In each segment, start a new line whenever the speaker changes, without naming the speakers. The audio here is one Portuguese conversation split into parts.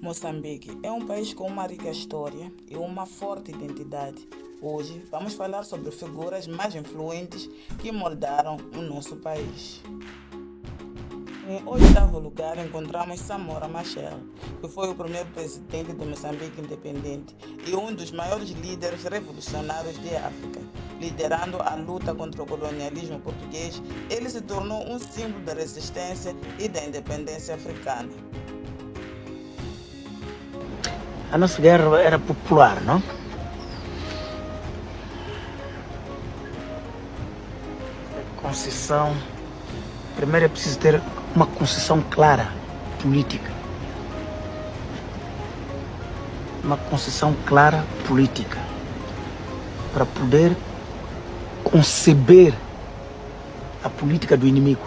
Moçambique é um país com uma rica história e uma forte identidade. Hoje vamos falar sobre figuras mais influentes que moldaram o nosso país. Em oitavo lugar encontramos Samora Machel, que foi o primeiro presidente do Moçambique independente e um dos maiores líderes revolucionários de África. Liderando a luta contra o colonialismo português, ele se tornou um símbolo da resistência e da independência africana.
A nossa guerra era popular, não? Concessão. Primeiro é preciso ter uma concessão clara, política. Uma concessão clara, política. Para poder conceber a política do inimigo.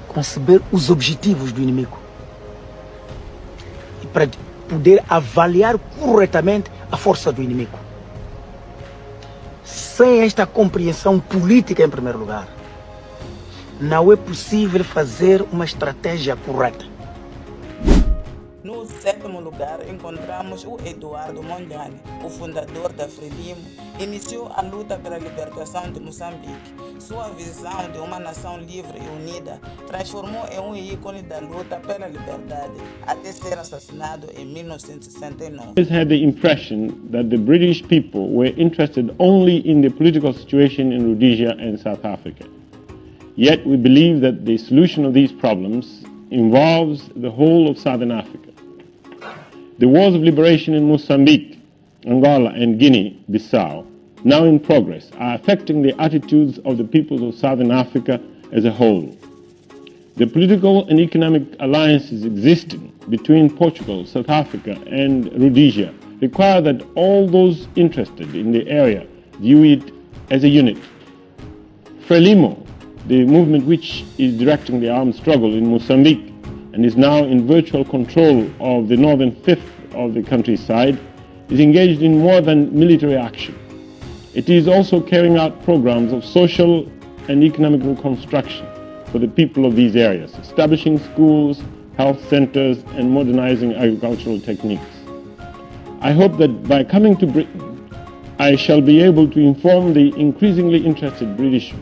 Conceber os objetivos do inimigo. E para poder avaliar corretamente a força do inimigo. Sem esta compreensão política, em primeiro lugar, não é possível fazer uma estratégia correta.
No sétimo lugar, encontramos o Eduardo Mondlane, o fundador da Frelimo, iniciou a luta pela libertação de Moçambique. Sua visão de uma nação livre e unida transformou em um ícone da luta pela liberdade, até ser assassinado em 1969.
I had the impression that the British people were interested only in the political situation in Rhodesia and South Africa. Yet we believe that the solution of these problems involves the whole of Southern Africa. The wars of liberation in Mozambique, Angola and Guinea-Bissau, now in progress, are affecting the attitudes of the peoples of Southern Africa as a whole. The political and economic alliances existing between Portugal, South Africa and Rhodesia require that all those interested in the area view it as a unit. Frelimo, the movement which is directing the armed struggle in Mozambique and is now in virtual control of the northern fifth of the countryside, is engaged in more than military action. It is also carrying out programs of social and economic reconstruction for the people of these areas, establishing schools, health centers, and modernizing agricultural techniques. I hope that by coming to Britain, I shall be able to inform the increasingly interested British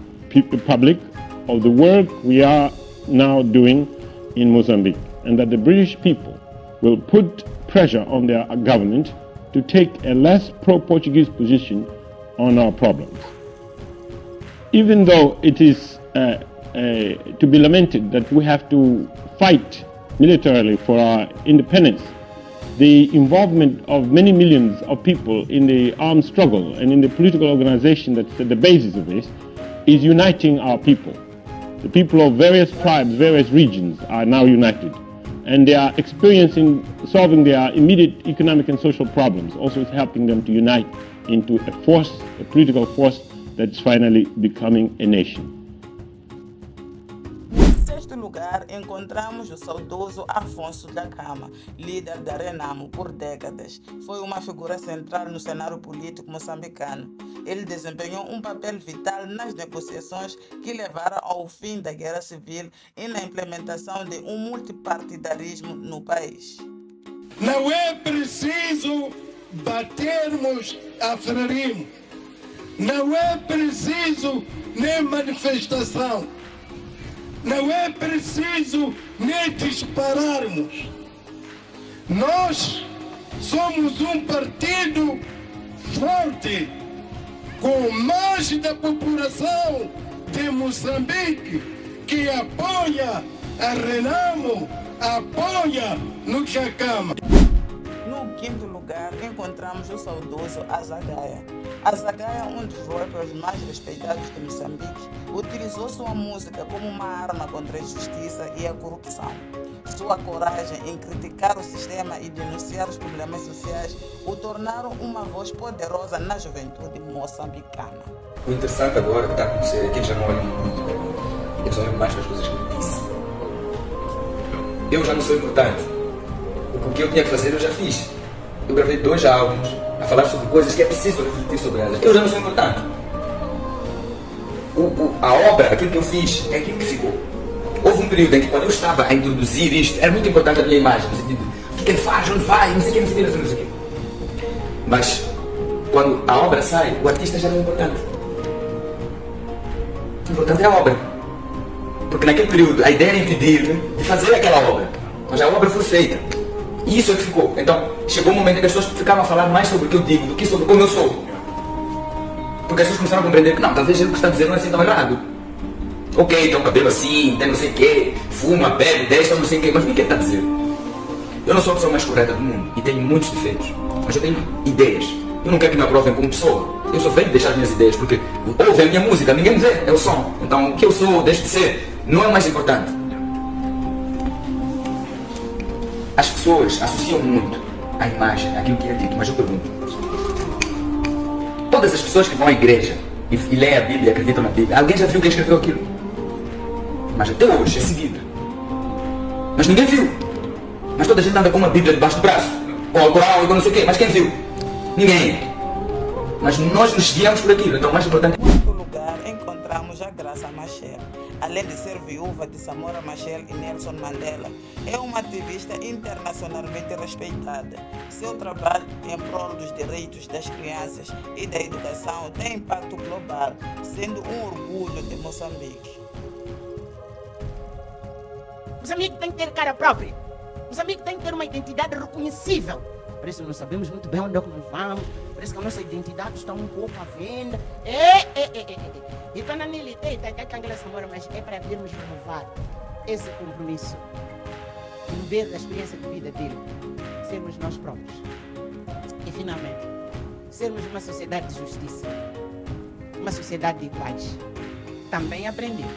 public of the work we are now doing in Mozambique, and that the British people will put pressure on their government to take a less pro-Portuguese position on our problems. Even though it is to be lamented that we have to fight militarily for our independence, the involvement of many millions of people in the armed struggle and in the political organization that's at the basis of this is uniting our people. The people of various tribes, various regions are now united, and their experience in solving their immediate economic and social problems also is helping them to unite into a force, a political force that's finally becoming a nation.
Em sexto lugar, encontramos o saudoso Afonso Dhlakama, líder da Renamo por décadas. Foi uma figura central no cenário político moçambicano. Ele desempenhou um papel vital nas negociações que levaram ao fim da guerra civil e na implementação de um multipartidarismo no país.
Não é preciso batermos a Frelimo. Não é preciso nem manifestação. Não é preciso nem dispararmos. Nós somos um partido forte, com mais da população de Moçambique, que apoia a Renamo, apoia no Dhlakama.
No quinto lugar, encontramos o saudoso Azagaia. Azagaia, um dos rappers mais respeitados de Moçambique, utilizou sua música como uma arma contra a injustiça e a corrupção. Sua coragem em criticar o sistema e denunciar os problemas sociais o tornaram uma voz poderosa na juventude moçambicana.
O interessante agora que está a acontecer é que eles já não olham muito, eles olham mais para as coisas que eu disse. Eu já não sou importante. O que eu tinha que fazer eu já fiz. Eu gravei 2 álbuns a falar sobre coisas que é preciso refletir sobre elas. Eu já não sou importante. A obra, aquilo que eu fiz, é aquilo que ficou. Houve um período em que quando eu estava a introduzir isto, era muito importante a minha imagem, no sentido, o que ele faz, onde vai, não sei o que, não sei o que, não sei o que. Mas, quando a obra sai, o artista já não é importante. O importante é a obra. Porque naquele período, a ideia era impedir de fazer aquela obra. Mas a obra foi feita. E isso é que ficou. Então, chegou um momento em que as pessoas ficavam a falar mais sobre o que eu digo do que sobre como eu sou. Porque as pessoas começaram a compreender que não, talvez o que está a dizer não é assim tão errado. Ok, tem um cabelo assim, tem não sei o quê, fuma, bebe, desce, não sei o quê, mas o que ele está a dizer? Eu não sou a pessoa mais correta do mundo e tenho muitos defeitos, mas eu tenho ideias. Eu não quero que me aprovem como pessoa. Eu só venho deixar as minhas ideias, porque ouve a minha música, ninguém me vê, é o som. Então o que eu sou, deixo de ser, não é o mais importante. As pessoas associam muito a imagem, aquilo que é dito, mas eu pergunto. Todas as pessoas que vão à igreja e leem a Bíblia, acreditam na Bíblia, alguém já viu quem escreveu aquilo? Mas até hoje é seguido. Mas ninguém viu. Mas toda a gente anda com uma Bíblia debaixo do braço, com o Alcorão e com não sei o quê, mas quem viu? Ninguém. Mas nós nos guiamos por aquilo, então o mais importante é...
Em quarto lugar, encontramos a Graça Machel. Além de ser viúva de Samora Machel e Nelson Mandela, é uma ativista internacionalmente respeitada. Seu trabalho em prol dos direitos das crianças e da educação tem impacto global, sendo um orgulho de Moçambique.
Moçambique tem que ter cara própria. Moçambique tem que ter uma identidade reconhecível. Parece que não sabemos muito bem onde é que nós vamos. Parece que a nossa identidade está um pouco à venda. E para não ele mas é para virmos renovar esse compromisso. E ver a experiência de vida dele. Sermos nós próprios. E finalmente, sermos uma sociedade de justiça. Uma sociedade de iguais. Também aprendemos.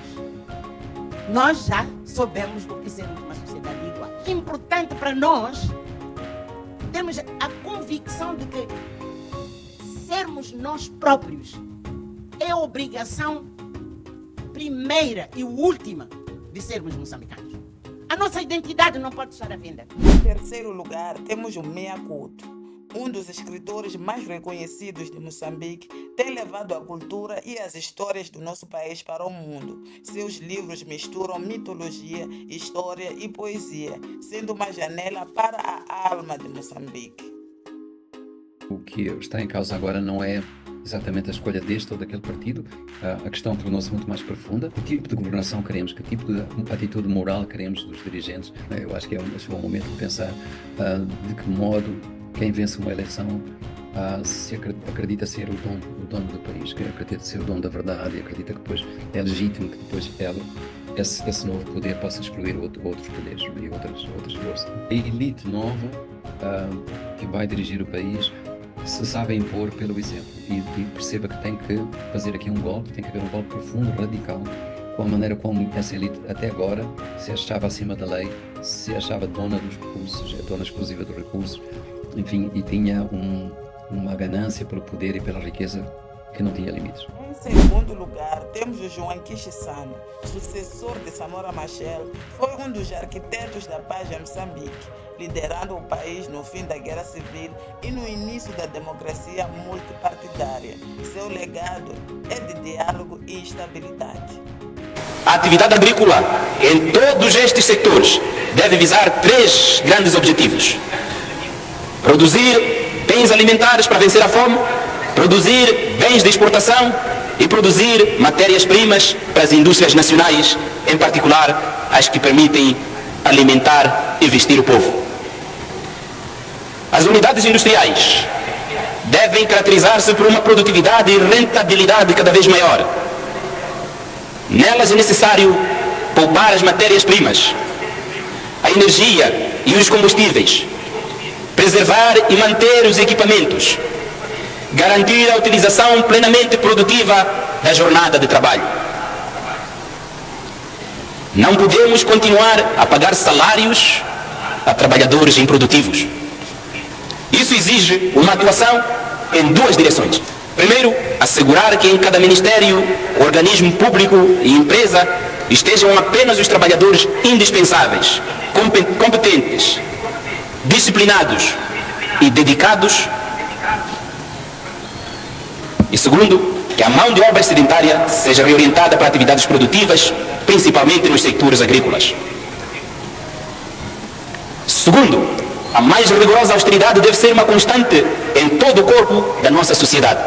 Nós já soubemos o que sermos uma sociedade de iguais. É importante para nós termos a convicção de que sermos nós próprios é a obrigação primeira e última de sermos moçambicanos. A nossa identidade não pode estar à venda.
Em terceiro lugar, temos o Meah Couto. Um dos escritores mais reconhecidos de Moçambique, tem levado a cultura e as histórias do nosso país para o mundo. Seus livros misturam mitologia, história e poesia, sendo uma janela para a alma de Moçambique.
O que está em causa agora não é exatamente a escolha deste ou daquele partido. A questão tornou-se muito mais profunda. Que tipo de governação queremos? Que tipo de atitude moral queremos dos dirigentes? Eu acho que chegou o momento de pensar de que modo quem vence uma eleição se acredita ser o dono do país, que acredita ser o dono da verdade e acredita que depois é legítimo que depois esse novo poder possa excluir outros poderes e outras forças. A elite nova que vai dirigir o país se sabe impor pelo exemplo e perceba que tem que fazer aqui um golpe, tem que haver um golpe profundo, radical, com a maneira como essa elite até agora se achava acima da lei, se achava dona dos recursos, dona exclusiva dos recursos, enfim, e tinha uma ganância pelo poder e pela riqueza que não tinha limites.
Em segundo lugar, temos o João Kichisano, sucessor de Samora Machel, foi um dos arquitetos da paz em Moçambique, liderando o país no fim da Guerra Civil e no início da democracia multipartidária. Seu legado é de diálogo e estabilidade.
A atividade agrícola em todos estes setores deve visar 3 grandes objetivos. Produzir bens alimentares para vencer a fome, produzir bens de exportação e produzir matérias-primas para as indústrias nacionais, em particular as que permitem alimentar e vestir o povo. As unidades industriais devem caracterizar-se por uma produtividade e rentabilidade cada vez maior. Nelas é necessário poupar as matérias-primas, a energia e os combustíveis, preservar e manter os equipamentos, garantir a utilização plenamente produtiva da jornada de trabalho. Não podemos continuar a pagar salários a trabalhadores improdutivos. Isso exige uma atuação em 2 direções. Primeiro, assegurar que em cada ministério, organismo público e empresa estejam apenas os trabalhadores indispensáveis, competentes, disciplinados e dedicados. E segundo, que a mão de obra sedentária seja reorientada para atividades produtivas principalmente nos sectores agrícolas. Segundo, a mais rigorosa austeridade deve ser uma constante em todo o corpo da nossa sociedade.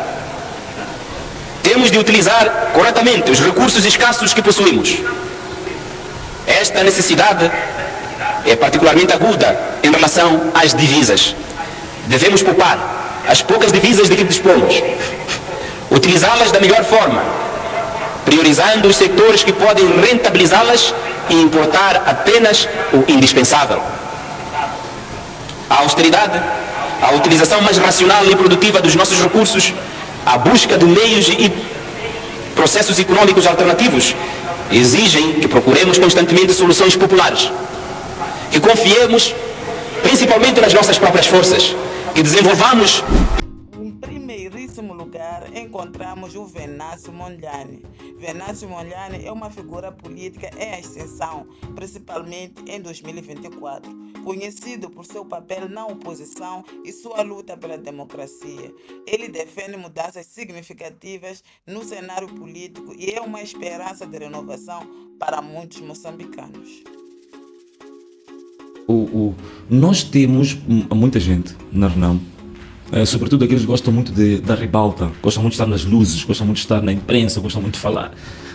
Temos de utilizar corretamente os recursos escassos que possuímos. Esta necessidade é particularmente aguda em relação às divisas. Devemos poupar as poucas divisas de que dispomos, utilizá-las da melhor forma, priorizando os setores que podem rentabilizá-las e importar apenas o indispensável. A austeridade, a utilização mais racional e produtiva dos nossos recursos, a busca de meios e processos econômicos alternativos exigem que procuremos constantemente soluções populares, que confiemos principalmente nas nossas próprias forças, que desenvolvamos.
Em primeiríssimo lugar, encontramos o Venâncio Mondlane. Venâncio Mondlane é uma figura política em ascensão, principalmente em 2024, conhecido por seu papel na oposição e sua luta pela democracia. Ele defende mudanças significativas no cenário político e é uma esperança de renovação para muitos moçambicanos.
Nós temos muita gente na Renamo, sobretudo aqueles que gostam muito da ribalta, gostam muito de estar nas luzes, gostam muito de estar na imprensa, gostam muito de falar.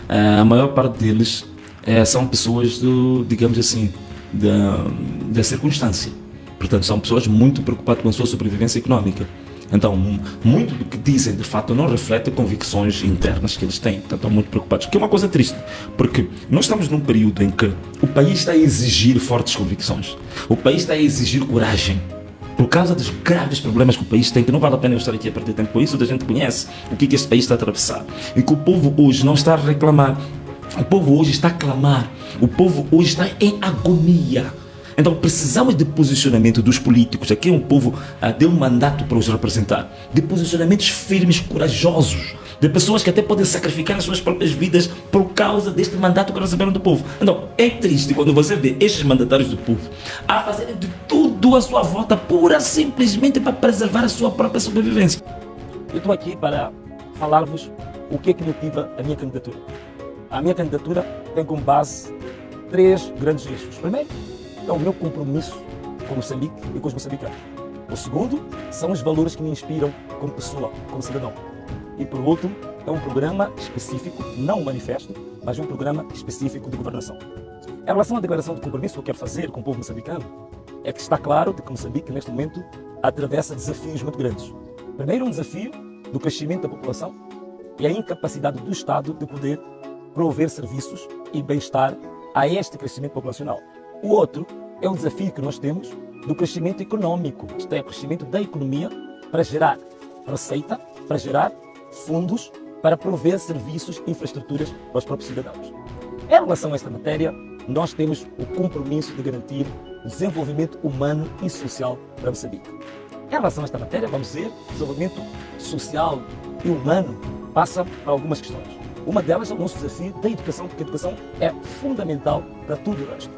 A maior parte deles são pessoas digamos assim, da circunstância. Portanto, são pessoas muito preocupadas com a sua sobrevivência económica. Então, muito do que dizem, de fato, não reflete convicções internas que eles têm. Portanto, estão muito preocupados. Que é uma coisa triste, porque nós estamos num período em que o país está a exigir fortes convicções. O país está a exigir coragem. Por causa dos graves problemas que o país tem, que não vale a pena eu estar aqui a perder tempo com isso, a gente conhece o que este país está a atravessar. E que o povo hoje não está a reclamar. O povo hoje está a clamar. O povo hoje está em agonia. Então precisamos de posicionamento dos políticos. Aqui um povo deu um mandato para os representar. De posicionamentos firmes, corajosos. De pessoas que até podem sacrificar as suas próprias vidas por causa deste mandato que receberam do povo. Então é triste quando você vê estes mandatários do povo a fazerem de tudo à sua volta, pura simplesmente para preservar a sua própria sobrevivência. Eu estou aqui para falar-vos o que é que motiva a minha candidatura. A minha candidatura tem como base 3 grandes eixos. Primeiro, é o meu compromisso com Moçambique e com os moçambicanos. O segundo, são os valores que me inspiram como pessoa, como cidadão. E por último, é um programa específico, não um manifesto, mas um programa específico de governação. Em relação à declaração de compromisso que eu quero fazer com o povo moçambicano, é que está claro de que Moçambique, neste momento, atravessa desafios muito grandes. Primeiro, um desafio do crescimento da população e a incapacidade do Estado de poder prover serviços e bem-estar a este crescimento populacional. O outro é o desafio que nós temos do crescimento econômico, isto é, o crescimento da economia para gerar receita, para gerar fundos, para prover serviços e infraestruturas para os próprios cidadãos. Em relação a esta matéria, nós temos o compromisso de garantir o desenvolvimento humano e social para Moçambique. Em relação a esta matéria, vamos dizer, o desenvolvimento social e humano passa por algumas questões. Uma delas é o nosso desafio da educação, porque a educação é fundamental para tudo o resto.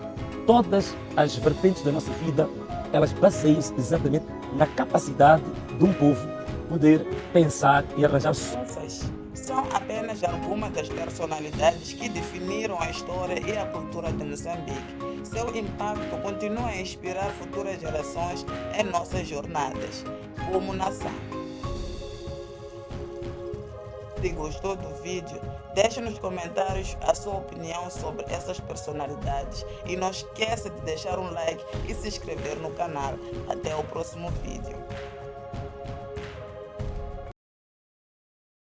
Todas as vertentes da nossa vida, elas baseiam-se exatamente na capacidade de um povo poder pensar e arranjar
Essas são apenas algumas das personalidades que definiram a história e a cultura de Moçambique. Seu impacto continua a inspirar futuras gerações em nossas jornadas como nação. Se gostou do vídeo, deixe nos comentários a sua opinião sobre essas personalidades e não esqueça de deixar um like e se inscrever no canal. Até o próximo vídeo.